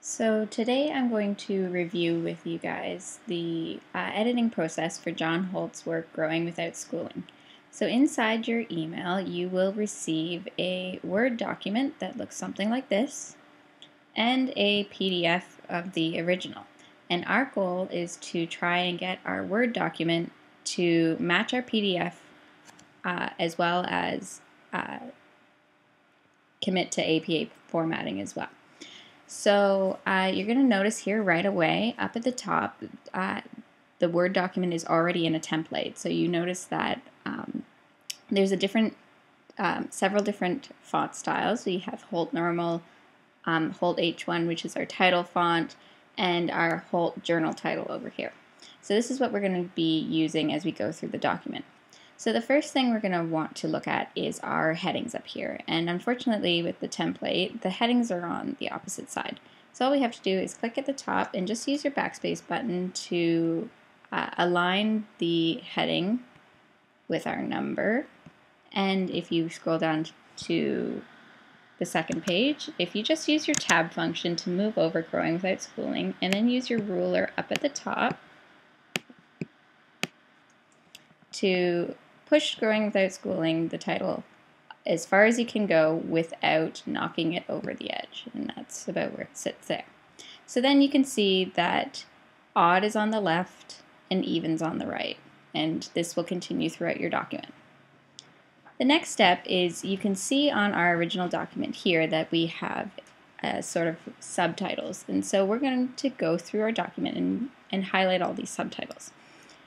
So today I'm going to review with you guys the editing process for John Holt's work, Growing Without Schooling. So inside your email you will receive a Word document that looks something like this and a PDF of the original. And our goal is to try and get our Word document to match our PDF as well as commit to APA formatting as well. So you're going to notice here right away up at the top the Word document is already in a template. So you notice that there's several different font styles. So you have Holt Normal, Holt H1, which is our title font, and our Holt Journal title over here. So this is what we're going to be using as we go through the document. So the first thing we're going to want to look at is our headings up here, and unfortunately with the template the headings are on the opposite side. So all we have to do is click at the top and just use your backspace button to align the heading with our number. And if you scroll down to the second page, if you just use your tab function to move over Growing Without Schooling and then use your ruler up at the top to push Growing Without Schooling, the title, as far as you can go without knocking it over the edge, and that's about where it sits there. So then you can see that odd is on the left and even's on the right, and this will continue throughout your document. The next step is you can see on our original document here that we have sort of subtitles, and so we're going to go through our document and highlight all these subtitles.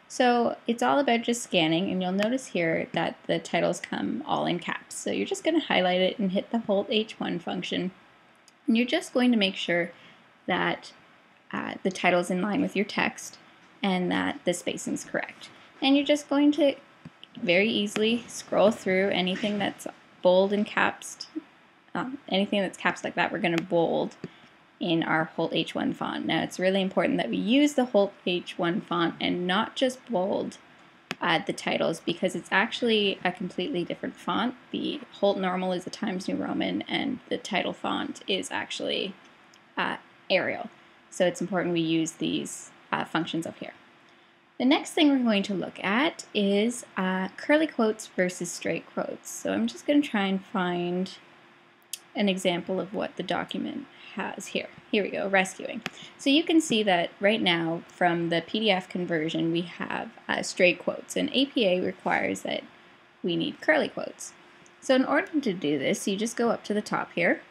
So it's all about just scanning, and you'll notice here that the titles come all in caps. So you're just going to highlight it and hit the Holt H1 function, and you're just going to make sure that the title's in line with your text and that the spacing's correct. And you're just going to very easily scroll through anything that's bold and caps, anything that's caps like that we're going to bold in our Holt H1 font. Now it's really important that we use the Holt H1 font and not just bold the titles, because it's actually a completely different font. The Holt Normal is a Times New Roman and the title font is actually Arial. So it's important we use these functions up here. The next thing we're going to look at is curly quotes versus straight quotes. So I'm just going to try and find an example of what the document has here. Here we go, rescuing. So you can see that right now from the PDF conversion we have straight quotes, and APA requires that we need curly quotes. So in order to do this, you just go up to the top here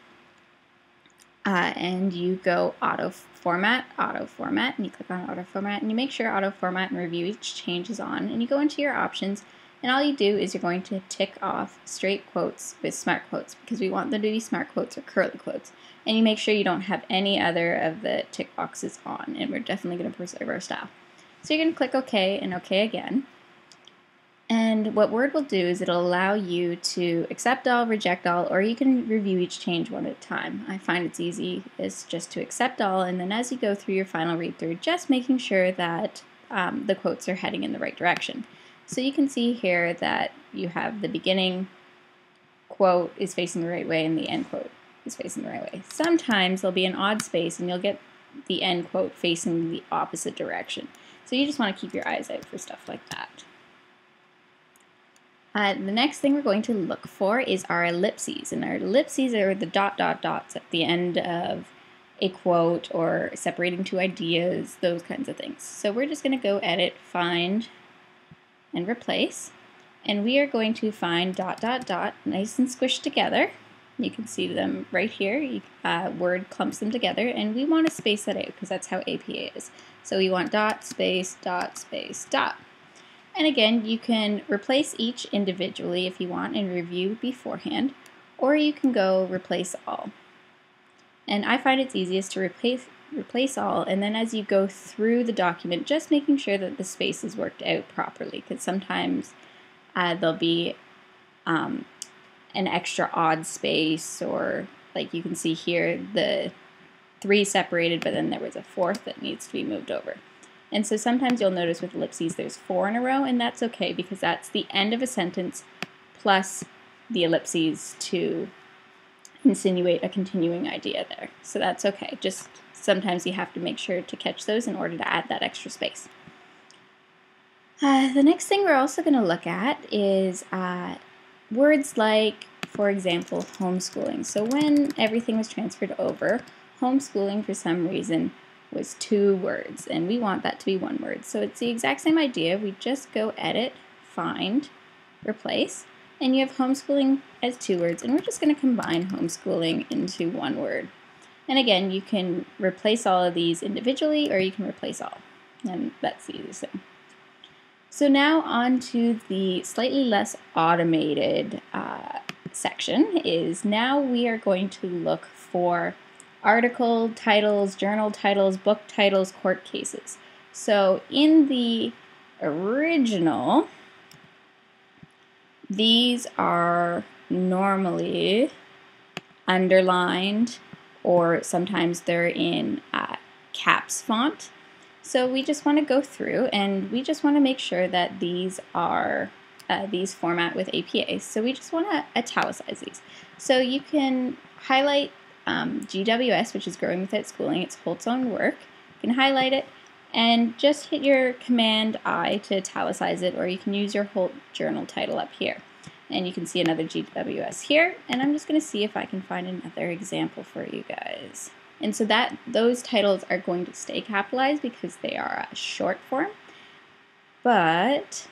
and you go auto format, and you click on auto format and you make sure auto format and review each change is on, and you go into your options. And all you do is you're going to tick off straight quotes with smart quotes, because we want them to be smart quotes or curly quotes. And you make sure you don't have any other of the tick boxes on, and we're definitely going to preserve our style. So you're going to click OK and OK again. And what Word will do is it'll allow you to accept all, reject all, or you can review each change one at a time. I find it's easy is just to accept all, and then as you go through your final read through, just making sure that the quotes are heading in the right direction. So you can see here that you have the beginning quote is facing the right way and the end quote is facing the right way. Sometimes there'll be an odd space and you'll get the end quote facing the opposite direction. So you just want to keep your eyes out for stuff like that. The next thing we're going to look for is our ellipses, and our ellipses are the dots at the end of a quote or separating two ideas, those kinds of things. So we're just going to go edit, find, and replace, and we are going to find ... nice and squished together. You can see them right here. Word clumps them together, and we want to space that out because that's how APA is. So we want dot, space, dot, space, dot. And again, you can replace each individually if you want and review beforehand, or you can go replace all. And I find it's easiest to replace all, and then as you go through the document, just making sure that the space is worked out properly, because sometimes there'll be an extra odd space, or like you can see here, the 3 separated, but then there was a 4th that needs to be moved over. And so sometimes you'll notice with ellipses there's 4 in a row, and that's okay because that's the end of a sentence plus the ellipses to insinuate a continuing idea there. So that's okay. Just sometimes you have to make sure to catch those in order to add that extra space. The next thing we're also going to look at is words like, for example, homeschooling. So when everything was transferred over, homeschooling for some reason was 2 words, and we want that to be 1 word. So it's the exact same idea. We just go edit, find, replace, and you have homeschooling as 2 words, and we're just going to combine homeschooling into 1 word. And again, you can replace all of these individually, or you can replace all, and that's the easiest thing. So now on to the slightly less automated section is now we are going to look for article titles, journal titles, book titles, court cases. So in the original, these are normally underlined, or sometimes they're in caps font. So we just want to go through and we just want to make sure that these are these format with APA. So we just want to italicize these. So you can highlight GWS, which is Growing Without Schooling. It's Holt's own work. You can highlight it and just hit your Command I to italicize it, or you can use your Holt journal title up here. And you can see another GWS here, and I'm just going to see if I can find another example for you guys. And so those titles are going to stay capitalized because they are a short form. But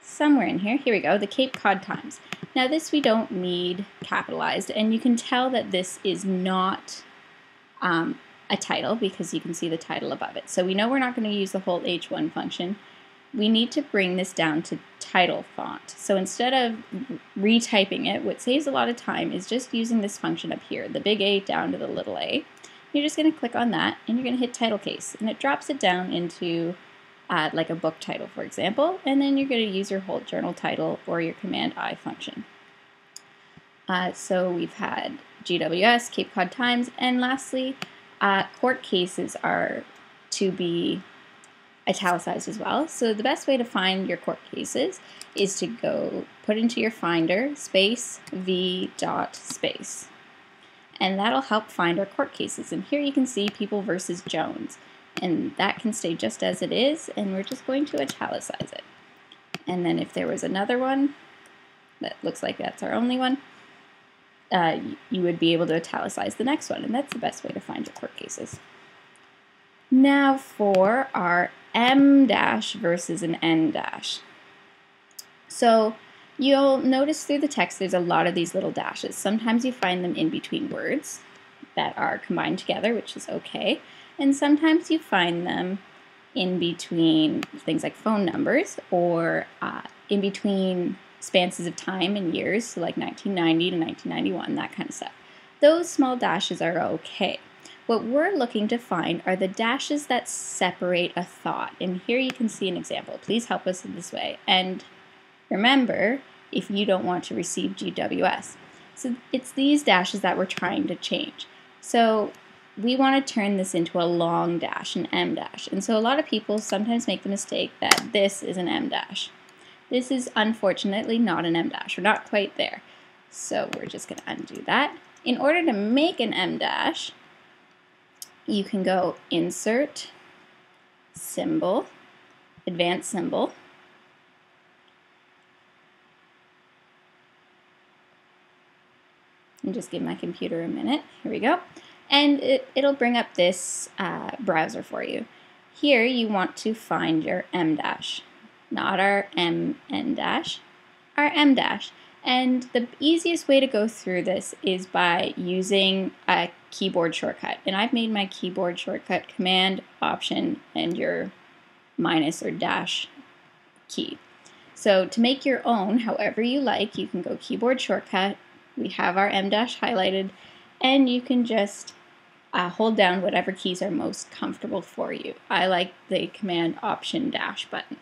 somewhere in here, here we go, the Cape Cod Times. Now this we don't need capitalized, and you can tell that this is not a title because you can see the title above it. So we know we're not going to use the Holt H1 function. We need to bring this down to title font. So instead of retyping it, what saves a lot of time is just using this function up here, the big A down to the little a. You're just going to click on that and you're going to hit title case, and it drops it down into like a book title, for example, and then you're going to use your Holt journal title or your Command I function. So we've had GWS, Cape Cod Times, and lastly, court cases are to be italicized as well. So the best way to find your court cases is to go put into your finder space v dot space, and that'll help find our court cases. And here you can see People versus Jones, and that can stay just as it is, and we're just going to italicize it. And then if there was another one that looks like that's our only one, you would be able to italicize the next one, and that's the best way to find your court cases. Now for our M dash versus an N dash. So you'll notice through the text there's a lot of these little dashes. Sometimes you find them in between words that are combined together, which is okay, and sometimes you find them in between things like phone numbers, or in between spans of time and years, so like 1990 to 1991, that kind of stuff. Those small dashes are okay. What we're looking to find are the dashes that separate a thought. And here you can see an example. Please help us in this way. And remember, if you don't want to receive GWS. So it's these dashes that we're trying to change. So we want to turn this into a long dash, an M dash. And so a lot of people sometimes make the mistake that this is an M dash. This is unfortunately not an M dash. We're not quite there. So we're just going to undo that. In order to make an M dash, you can go Insert, Symbol, Advanced Symbol, and just give my computer a minute. Here we go. And it'll bring up this browser for you. Here you want to find your M dash, not our MN dash, our M dash. And the easiest way to go through this is by using a keyboard shortcut. And I've made my keyboard shortcut Command, Option, and your minus or dash key. So to make your own, however you like, you can go keyboard shortcut. We have our M dash highlighted, and you can just hold down whatever keys are most comfortable for you. I like the Command, Option, dash button.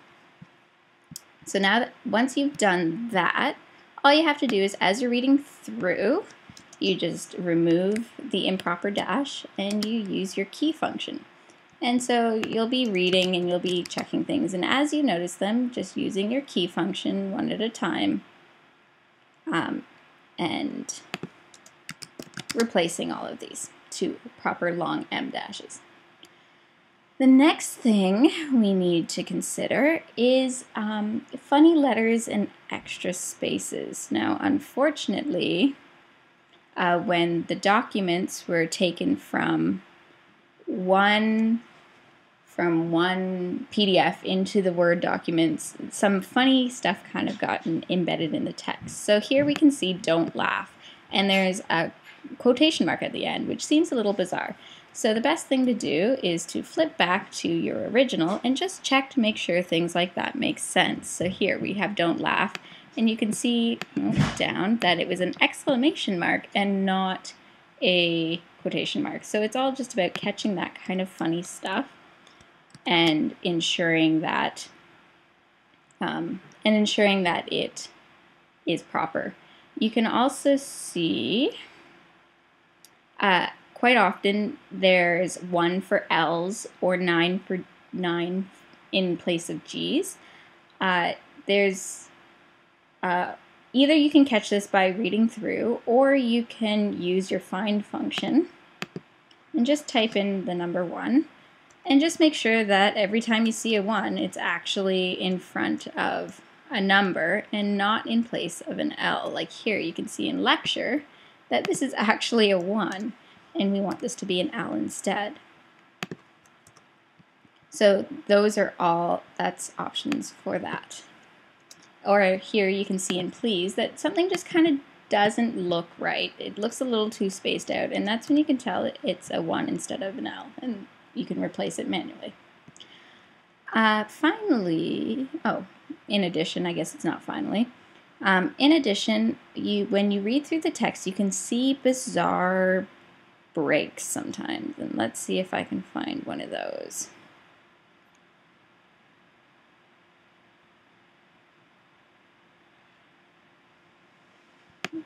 So now that once you've done that, all you have to do is, as you're reading through, you just remove the improper dash and you use your key function. And so you'll be reading and you'll be checking things, and as you notice them, just using your key function one at a time. And replacing all of these to proper long M dashes. The next thing we need to consider is funny letters and extra spaces. Now, unfortunately, when the documents were taken from one PDF into the Word documents, some funny stuff kind of gotten embedded in the text. So here we can see "don't laugh," and there's a quotation mark at the end, which seems a little bizarre. So the best thing to do is to flip back to your original and just check to make sure things like that make sense. So here we have "don't laugh," and you can see down that it was an exclamation mark and not a quotation mark. So it's all just about catching that kind of funny stuff and ensuring that it is proper. You can also see quite often there's 1 for L's or 9 for 9 in place of G's. Either you can catch this by reading through, or you can use your find function and just type in the number 1. And just make sure that every time you see a 1, it's actually in front of a number and not in place of an L. Like here, you can see in lecture that this is actually a 1, and we want this to be an L instead. So those are that's options for that. Or here you can see in please that something just kind of doesn't look right. It looks a little too spaced out, and that's when you can tell it's a 1 instead of an L. And you can replace it manually. Finally, in addition, I guess it's not finally. In addition, when you read through the text, you can see bizarre breaks sometimes. And let's see if I can find one of those.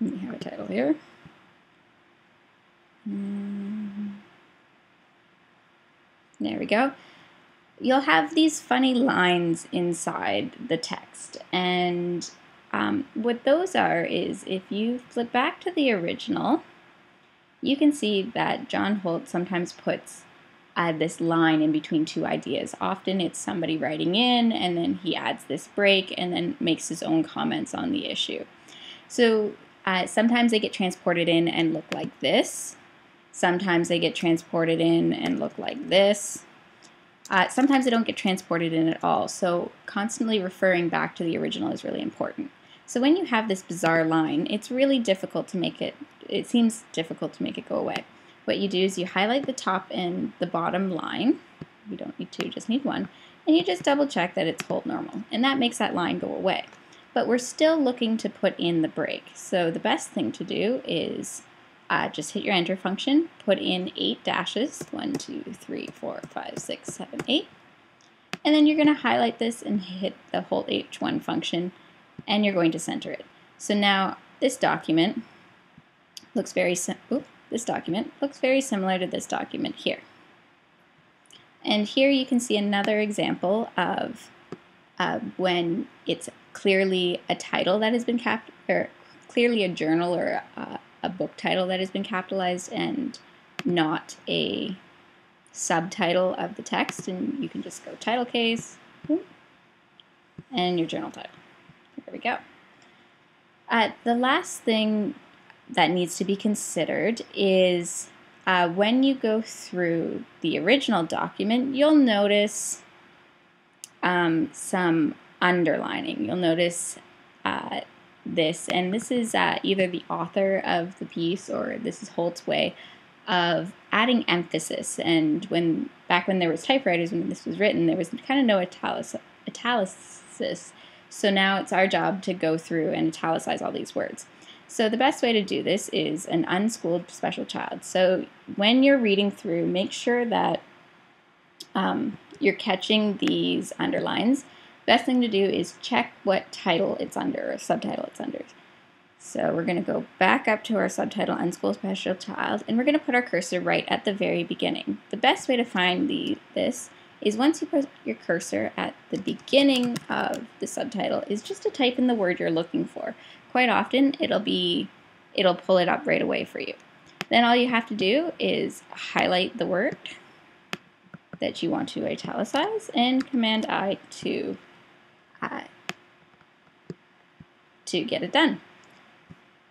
We have a title here. There we go. You'll have these funny lines inside the text, and what those are is if you flip back to the original, you can see that John Holt sometimes puts this line in between two ideas. Often it's somebody writing in, and then he adds this break and then makes his own comments on the issue. So sometimes they get transported in and look like this. Sometimes they get transported in and look like this. Sometimes they don't get transported in at all, so constantly referring back to the original is really important. So when you have this bizarre line, it's really difficult to make it seems difficult to make it go away. What you do is you highlight the top and the bottom line. You don't need two, just need one. And you just double check that it's hold normal, and that makes that line go away. But we're still looking to put in the break, so the best thing to do is just hit your enter function, put in 8 dashes, 1, 2, 3, 4, 5, 6, 7, 8, and then you're going to highlight this and hit the Hold H1 function, and you're going to center it. So now this document looks very similar to this document here. And here you can see another example of when it's clearly a title that has been clearly a journal or a book title that has been capitalized and not a subtitle of the text. And you can just go title case and your journal title. There we go. The last thing that needs to be considered is when you go through the original document, you'll notice some underlining. You'll notice this, and this is either the author of the piece or this is Holt's way of adding emphasis. And back when there was typewriters, when this was written, there was kind of no italicizing. So now it's our job to go through and italicize all these words. So the best way to do this is an unschooled special child. So when you're reading through, make sure that you're catching these underlines. Best thing to do is check what title it's under or subtitle it's under. So we're going to go back up to our subtitle, Unschooled Special Child, and we're going to put our cursor right at the very beginning. The best way to find this is once you put your cursor at the beginning of the subtitle is just to type in the word you're looking for. Quite often it'll pull it up right away for you. Then all you have to do is highlight the word that you want to italicize and Command I to get it done.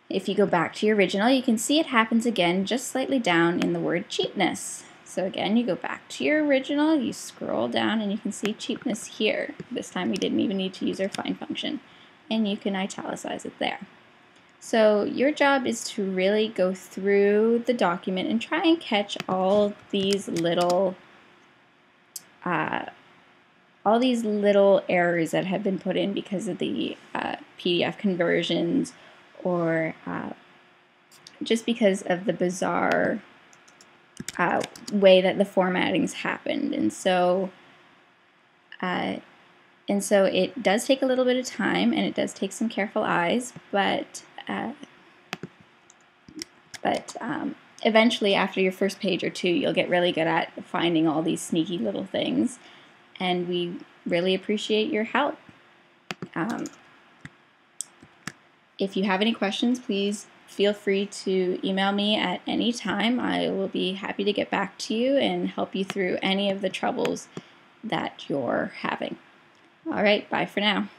If you go back to your original, you can see it happens again just slightly down in the word cheapness. So again, you go back to your original, you scroll down, and you can see cheapness here. This time we didn't even need to use our find function, and you can italicize it there. So your job is to really go through the document and try and catch all these little errors that have been put in because of the PDF conversions, or just because of the bizarre way that the formatting's happened. And so it does take a little bit of time, and it does take some careful eyes, but eventually, after your first page or two, you'll get really good at finding all these sneaky little things, and we really appreciate your help. If you have any questions, please feel free to email me at any time. I will be happy to get back to you and help you through any of the troubles that you're having. All right, bye for now.